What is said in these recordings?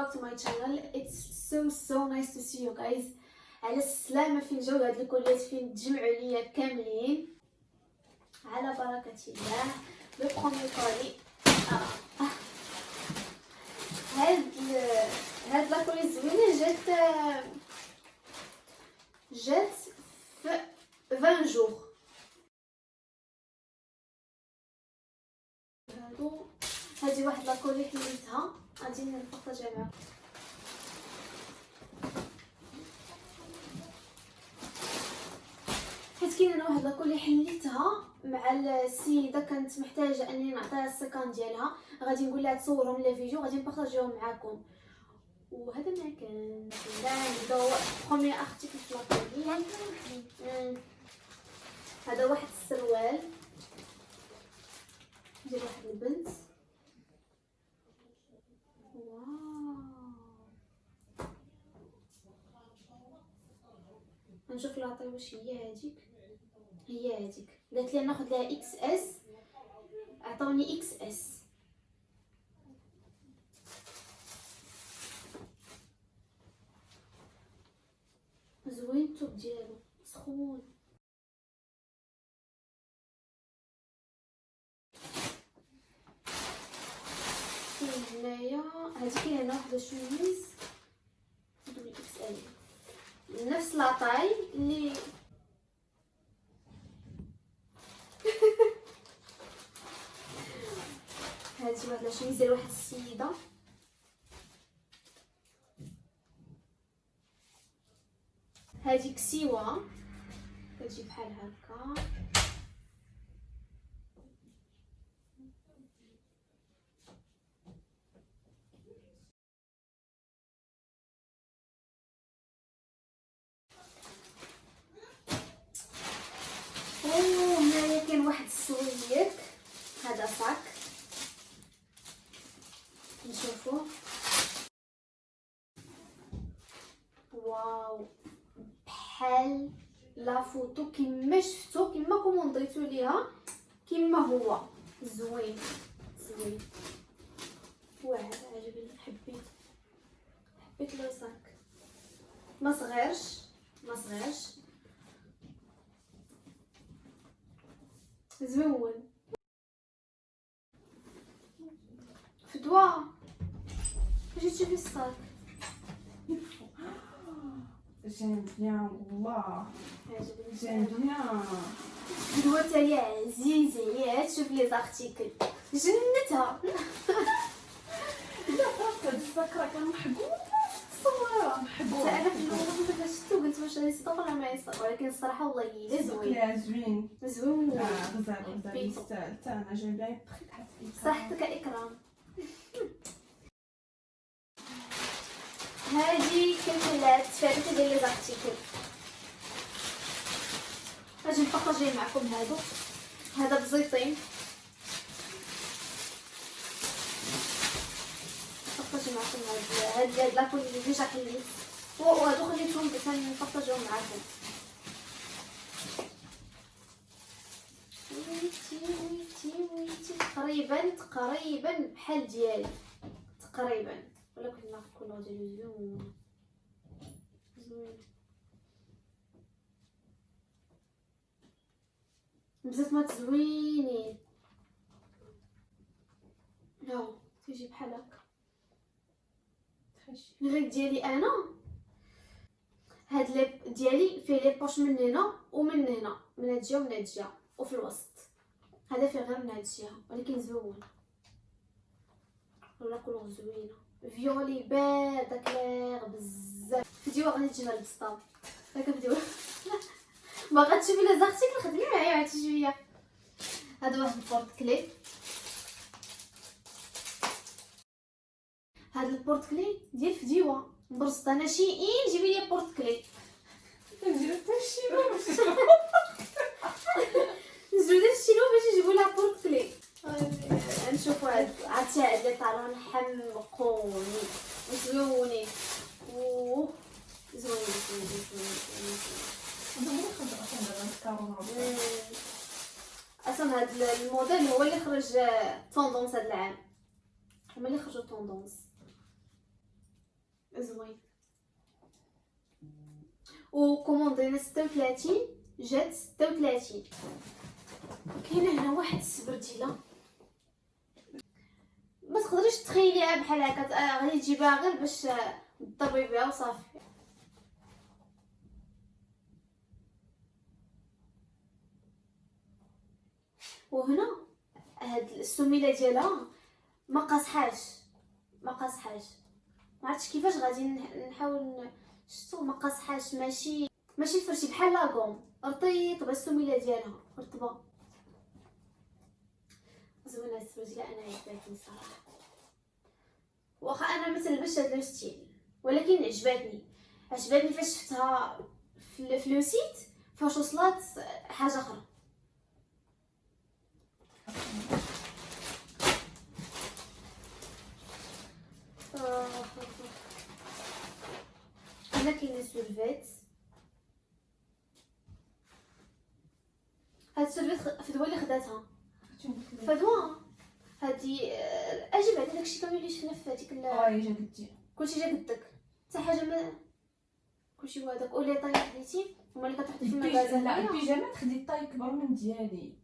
back to my channel. It's so nice to see you guys. على السلامة فين جاو هاد الكليات فين تجمعوا ليا كاملين على بركة الله. لو بروميير كولي هاد لاكولي زوينة جات في 20 جور. هادي واحد لاكولي حليتها غادي نبارطاجيها معكم. حيت كاين انا واحد لاكولي حليتها مع السيده كانت محتاجه انني نعطيها السكان ديالها، غادي نقول لها تصورهم لي فيديو غادي نبارطاجيهم معكم. وهذا ما كان نبداو بروميير ارتيكل في لاكولي. هذا واحد السروال ديال واحد البنت. نشوف لاطي واش هي هذيك. قالت لي ناخذ لها اكس اس، عطاوني اكس اس. زوين التوب ديالو سخون. هنايا هادي كاين هنا واحد الشوميز دبل اكس ال نفس لاطاي اللي هادي واحد الشوميز ديال واحد السيده. هادي كسيوه كتجي بحال هكا. هنايا كاين واحد السويك، هذا صاك نشوفوه. واو بحال لا فوتو كيما شفتو كيما كومونديتو ليها كيما هو. زوين واعر عجبني. حبيت لو صاك ما صغيرش زوين فدوا. واش تشوفي الصاك؟ جيم بيان والله عجبني جيم بيان. فدوا تاهي عزيزه، هي تشوف لي زارتيكل جنتها. لا فرقت الذاكره كان محبوب الصوره محبوب. انا في الاول كنت شفتو قلت واش غادي يصدق ولا ما يصدق، ولكن الصراحه والله هي زوين. غزال يستاهل. حتى انا جايبه صحتك اكرام. هذه كملات فاتت ديال لي زارتيكل غادي نبارطاجي معكم. هذا بزيطين نبارطاجي معكم. هاد لاكول اللي ديجا حليت وهادو خليتهم باش نبارطاجيهم معكم. ويتي تقريبا بحال ديالي تقريبا، ولكن الكولور ديالو زوين بزاف ما زوينين. لا تيجي بحال هكا. الريك ديالي انا هاد لي ديالي فيه لي بوش من هنا ومن هنا، من هاد الجهه ومن هاد الجهه وفي الوسط. هذا فيه غير من هاد الجهه ولكن زوين. ولا كولور زوينه فيولي بارده كلير بزاف. فيديو غادي تجي للبسطام هكا فيديو. باغا تشوفي لي زارتيكل خدمي معايا واحد شويه. هذا واحد البورت كلي. هذا البورت كلي ديال فديوه برصت انا شيئين جيبي لي بورت كلي. نزلوا الشيلو باش يجيبوا لها بورت كلي. نشوفوا عرفتي هاد لي طالون حمقوني زوينين. اصلا هاد الموديل هو اللي خرج طوندونس هاد العام، هما اللي خرجوا طوندونس. زوين. وكوموندينا 36 جات 36. كاينه هنا واحد السبرديله ما تقدريش تخيليها بحال هكا، غادي تجيبها غير باش تضربي بها وصافي. وهنا هاد السميله ديالها ما قاصحاش ما عرفتش كيفاش غادي نحاول شفتو ما قاصحاش، ماشي فرشي بحال لاكوم رطيب، بس السميله ديالها رطبه زوينه السبرديله. انا عجبتني صراحه، واخا انا ما تلبسش هاد لو ستيل ولكن عجبتني فاش شفتها في لو سيت، فاش وصلت حاجه اخرى. هنا كاينه سورفيت، هاد السورفيت فدوى اللي خداتها فدوى هادي. اجي بعد داكشي كامل اللي شفنا في هذيك جا قدي كلشي جا قدك، حتى حاجه ما كلشي هو هذاك. اولي طاي خديتي هما اللي كتحطي في المغازه. لا البيجامات خديت طاي كبر من ديالي،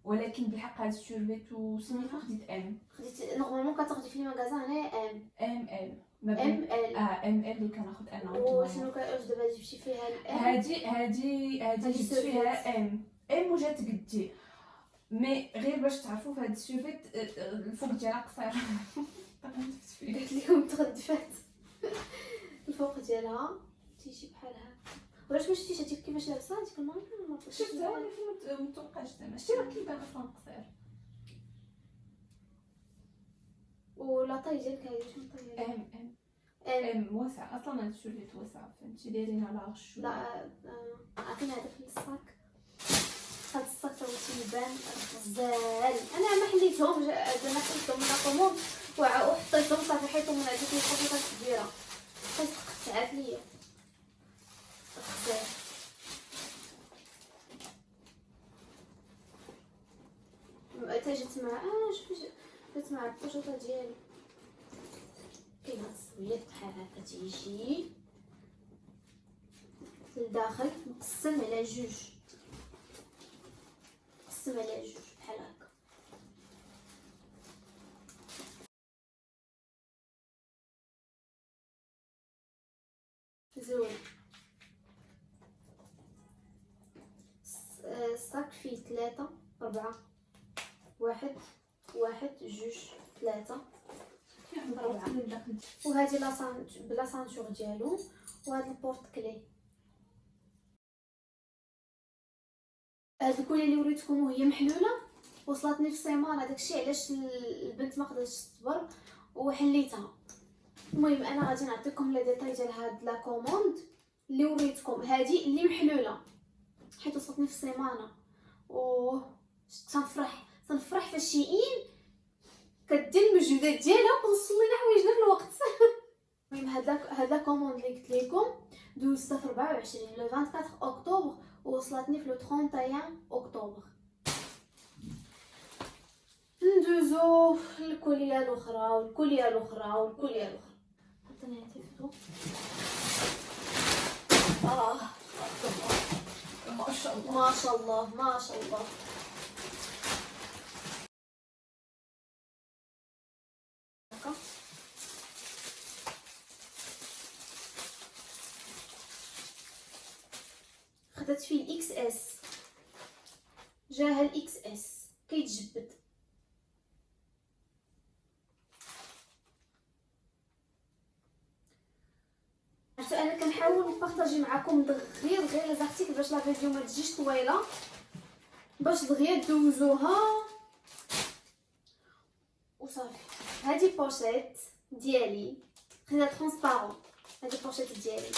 ولكن بالحق هاد السورفيت وسميتو خديت ام. خديتي نورمالمون كتاخدي في المغازه هنايا ام ال ام ال ام ال اللي كناخد انا. وشنو واش دابا جبتي فيها الام؟ هادي جبت فيها ام وجات قدي، مي غير باش تعرفوا في هاد السورفيت الفوق ديالها قصير. قلت لكم تغدفات الفوق ديالها تيجي بحال هكا. واش ما شفتيش هذيك كيفاش لابسه هذيك المره؟ ما شفتها ولكن متوقعش زعما شتي راه كيبان اصلا قصير. ولا طاي ديالك هذه شنو طاي؟ ام واسع اصلا، هاد السورفيت واسع فهمتي، دايرينها لارش. لا عطيني هذاك الصاك، هاد الصاك تا هو تيبان غزال. انا ما حليتهم، انا حليتهم من الكوموند وحطيتهم صافي، حيتهم من هذيك الخطيطه الكبيره حيت قطعات ليا غزال. حتى جات مع جات مع البوشوطه ديالي. كاين هاد الصويط بحال هكا تيجي لداخل مقسم على جوج، بحال هكا. زوين. الصاك فيه 3 4 1 2 3 4. وهذه لا سانتور ديالو، وهذا البورت كلي. هاد الكوليه اللي وريتكم وهي محلوله وصلتني في السيمانه، داكشي علاش البنت ما قدرتش تصبر وحليتها. المهم انا غادي نعطيكم لي ديتاي ديال هاد لا كوموند اللي وريتكم. هذه اللي محلوله حيت وصلتني في السيمانه، و تنفرح فاش شيئين كدير المجهودات ديالها وكنوصل لنا حوايجنا في الوقت. المهم هذا كوموند اللي قلت لكم دوزتها في 24 لو 24 اكتوبر ووصلتني في لو 31 اكتوبر. ندوزو الكوليه الاخرى حطينا هذه في الضو. ما شاء الله. خدت فيه الاكس اس، جاها الاكس اس كيتجبد. انا كنحاول نبارطاجي معكم دغيا لازارتيكل باش لا فيديو ما تجيش طويله، باش دغيا دوزوها وصافي. هذه بوشيت ديالي خديتها ترونسبارون، هذه بوشيت ديالي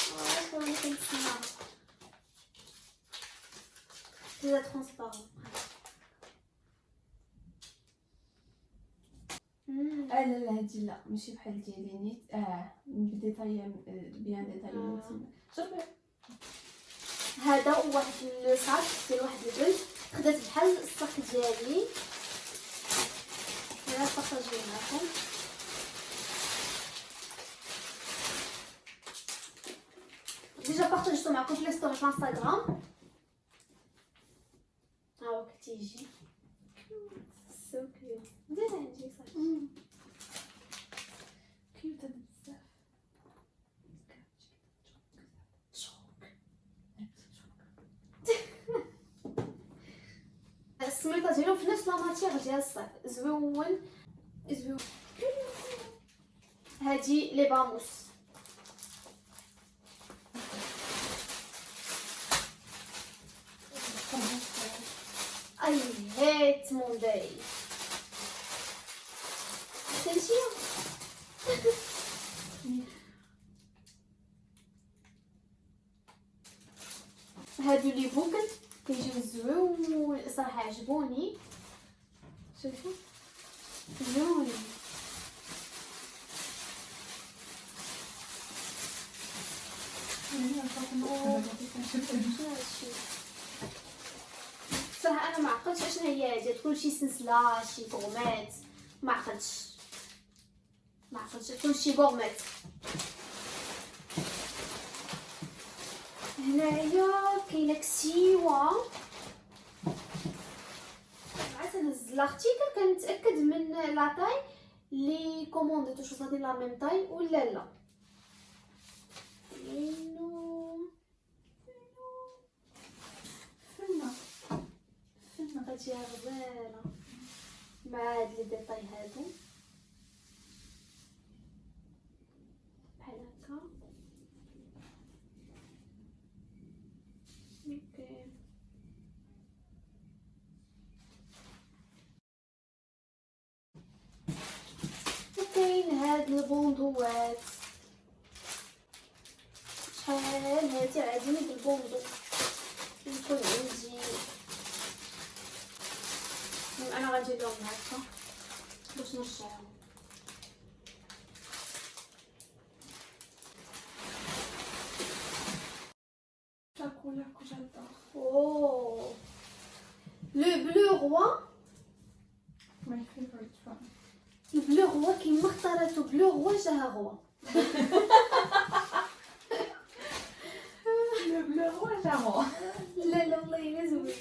انا كنسمعها خديتها ترونسبارون. لا هادي لا ماشي بحال ديالي نيت. بديتاي بيان ديتاي شوفي. هذا واحد لو صاك ديال واحد البنت خدات بحال الصاك ديالي، انا بارطاجي معكم. معكم في لي ستوري في انستغرام. ها هو كتيجي سو كيوت. ندير عندي صافي كيوت هذا بزاف. السميطه ديالو في نفس لا ماتيغ ديال الصيف. زوين زوين. هادي لي باموس. I hate Monday. تمشي. هادو لي بوكل كيجيو زوين صراحه عجبوني. شوفوا زوين. صراحه انا ما عقلتش اشنو هي هادي. تكون شي سلسله شي غومات. ما عقلتش تكون شي غومات. هنايا كاينه كسيوه. عاد نهز لارتيكل كنتاكد من لاطاي لي كومونديتو واش غادي لا ميم طاي ولا لا. فما غادي غزاله مع هاد لي ديطاي هادو بحال هكا. اوكي وكاين هاد البوندوات. شحال هادي عاديني بالبوندو يكون عندي. انا غادي لهم هكا باش نرجعهم. La couleur que j'adore. اوه لو بلو روا. My favorite one. البلو روا كيما اختاراتو بلو روا جاها روا. Le bleu rouge à moi. لا لا والله الا زوين.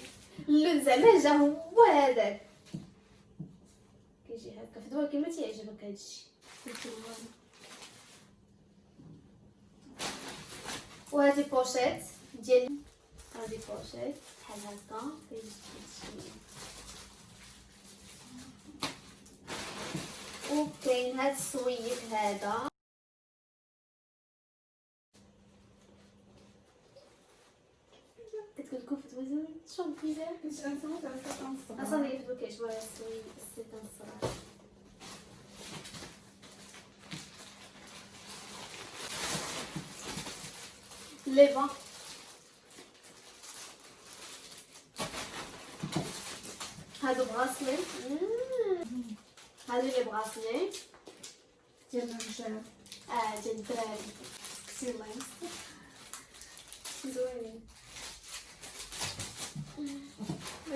اللون زعما جا هو هذاك كيجي هكا في دوا كيما تيعجبك هادشي. وهذه بوشيت ديال هذه بوشيت بحال هكا كيجي هادشي. وكاين هاد السويق هذا كتقول لكم فتوى زوين شنو كيدير. كنت انسموت على ساعه اصلا يفتو كيعجبو على السويق السيتان الصراحه. ليفا هادو براسلي. هادو لي براسلي ديال الرجال. ديال الدراري كسي الله يمسك زوينين.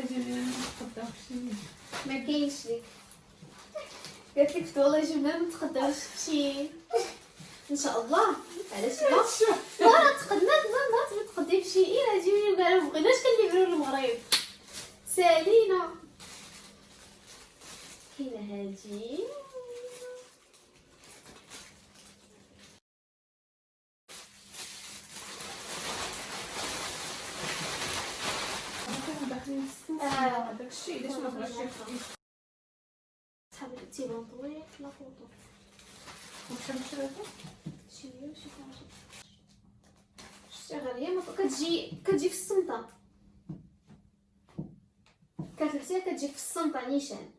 ديال نقدر شي. ما كاينش ليك قالت لك والله جبنا ما تقدرش تمشي ان شاء الله. علاش لا ورا تقدنا ما تقدي بشي الا جيوني وكاع ما بغيناش كنليفرو للمغرب سالينا. كاينه هادي داخلين السوق داكشي علاش ما بغاش يخرج. صحابي تيبان طويل لا فوطو وشحال شريتو؟ شي حاجه شتي غير هي ما كتجي في السمطه. كتلبسيها كتجي في السمطه نيشان.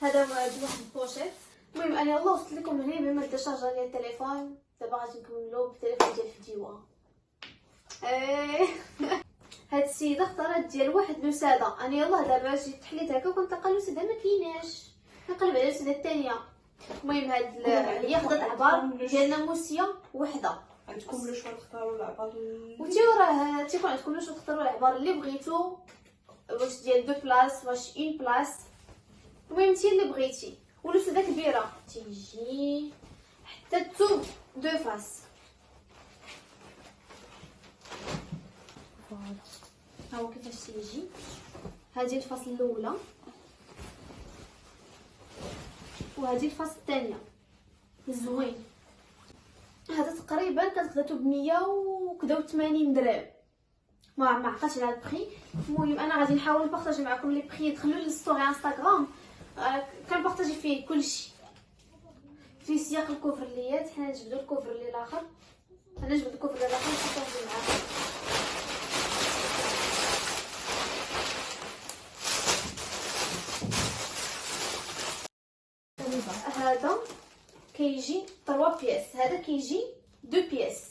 هذا هو واحد البوشيت. المهم انا والله وصلت لكم هنا بما ما ديشارجا ليا التليفون. دابا غادي نكملو بالتليفون ديال الفيديو. هاد السيده اختارت ديال واحد لو ساده. انا يلاه دابا جيت حليت هكا وكنتلقى لو ساده ما كايناش. كنقلب على الساده الثانيه. المهم هاد هي خدات عبار ديال ناموسيه وحده. عندكم لو شوا تختاروا العبار وتي راه تيكون عندكم واش تختاروا العبار اللي بغيتو. واش ديال دو بلاص واش اون بلاص. المهم انتي اللي بغيتي. ولوساده كبيره تيجي حتى تو دو فاس. فوالا ها هو كيفاش تيجي. هذه الفاس الاولى وهذه الفاس الثانيه. زوين. هذا تقريبا كتخداتو ب 180 درهم. ما عقلتش على البري. المهم انا غادي نحاول نبارطاجي معكم لي بري. دخلوا لي ستوري انستغرام كنبارطاجي فيه كلشي في سياق الكوفرليات. حنا نجبدوا الكوفرلي الاخر. انا نجبد الكوفرلي الاخر ونبارطاجي معاكم. هذا كيجي 3 بياس. هذا كيجي 2 بياس.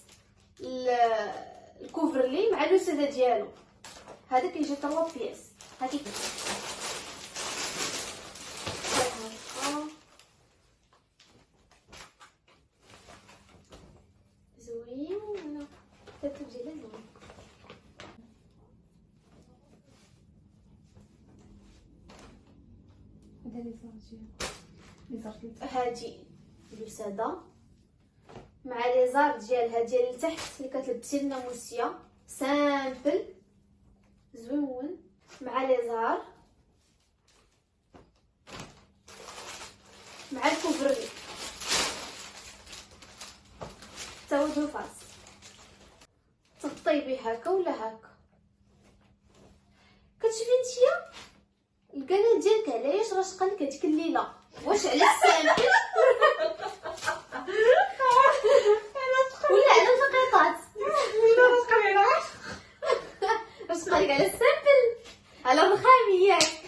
الكوفرلي مع لوساده ديالو. هذا كيجي 3 بياس. هذيك زوين ولا الترتيب ديالها زوين. هذا لي زار هادي لوساده مع لي زار ديالها ديال التحت اللي كتلبسي الناموسيه سامبل زوين مع لي زار مع الكوفرلي تاو دو فاس. تطيبي هكا ولا هكا. كتشوفي نتيا القناه ديالك علاش راشقه لك هذيك الليله. واش على السامبل ولا على الفقيطات؟ واش قالك على السامبل على الرخامي ياك.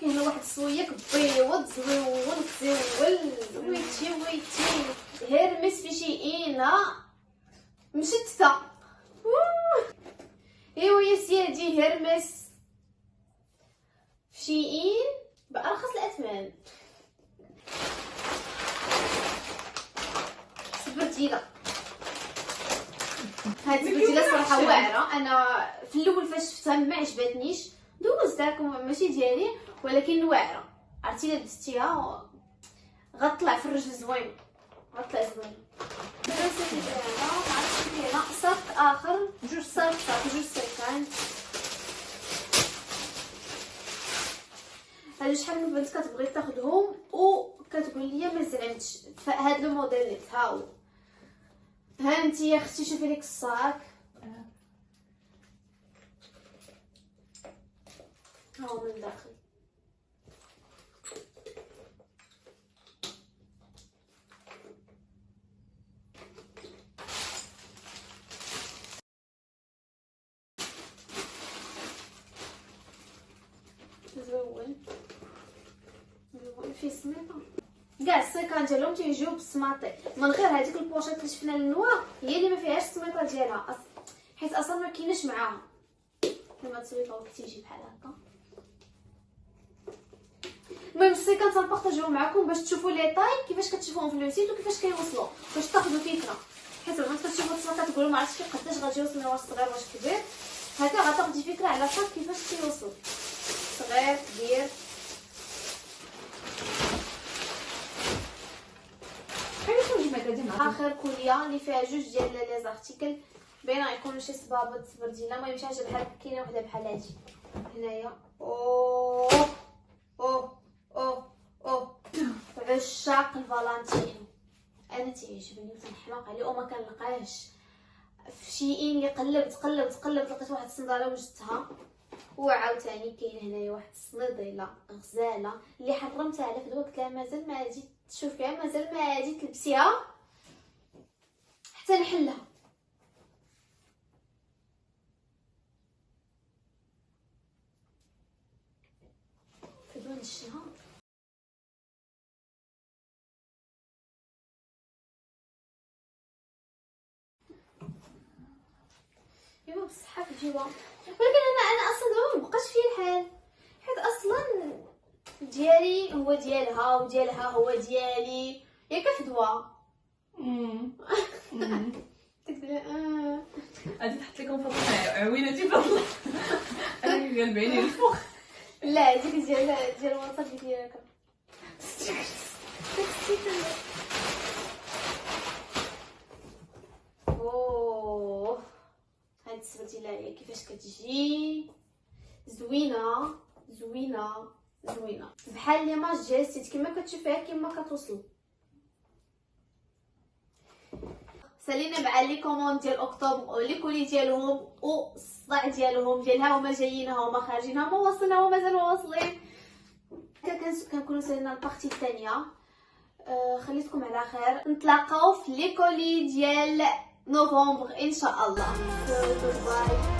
كاين واحد الصويك بيض زوين زوين ويتي هيرمس في شي إينا مشتته. ايوا يا سيادي هيرمس في شيئين بأرخص الأثمان. سبرتيله. هاد السبرتيله صراحه واعره. انا في الاول فاش شفتها ما عجبتنيش دوزتها ماشي ديالي ولكن واعره. عرفتي الا دزتيها غطلع في الرجل زوين. غطلع زوين. دابا سيدي هنا ما عرفتش فيها صاك اخر جوج صاك جوج ساكان. هادو شحال من بنت كتبغي تاخذهم وكتقول لي ما زعمتش. فهاد لو موديل ها هو. ها انت يا اختي شوفي ليك الصاك. ها هو من داخل. زوين فيه سميطه. كاع السيكان ديالهم تيجيو بالسماطي من غير هذيك البوشيط اللي شفنا النوار هي اللي ما فيهاش السميطه ديالها حيت اصلا ما كايناش معاها. لما تسويطه كتيجي بحال هكا. المهم السيكان تنبارطاجيو معكم باش تشوفوا لي طاي كيفاش كتشوفوهم في لو سيت وكيفاش كيوصلوا باش تاخذوا فكره. حيت زعما كتشوفوا الصاك كتقولوا ما عرفتش قداش غادي يوصل واش صغير واش كبير. هكا غتاخدي فكره على الصاك كيفاش كيوصل صغير كبير. اخر كوليا اللي فيها جوج ديال لي زارتيكل باينه يكونوا شي صبابط سبرديله. المهم شي حاجه بحال كاينه وحده بحال هادي هنايا. اوه اوه اوه اوه عشاق الفالنتين. انا تيعجبني وتنحماق عليه وما كنلقاهش في شيئين اللي قلبت لقيت واحد الصنداله وجدتها. وعاوتاني كاين هنايا واحد الصنيديله غزاله اللي حرمتها على فدوى قلت لها مازال ما غادي تشوفيها مازال ما غادي تلبسيها حتى نحلها. فدوى نشنها ايوا بصحه في الجوا. ولكن انا اصلا دابا مبقاش فيه الحال حيت اصلا ديالي هو ديالها وديالها هو ديالي ياك فدوى. تقدر غادي تحط لكم فوق عوينتي فوق. انا قال بعيني الفوق لا ديك ديال الواتساب ديالك. اوه هاد السبتي لا هي كيفاش كتجي زوينه زوينه زوينه بحال ليماج ديال السيت كما كتشوفيها كما كتوصل. سالينا مع لي كوموند ديال اكتوبر ولي كولي ديالهم والصداع ديالهم ديال ها هما جايين ها هما خارجين ها هما واصلين ها هما مازالوا واصلين. كنكونوا سالينا البارتي الثانيه. خليتكم على خير، نتلاقاو في لي كولي ديال نوفمبر ان شاء الله. باي.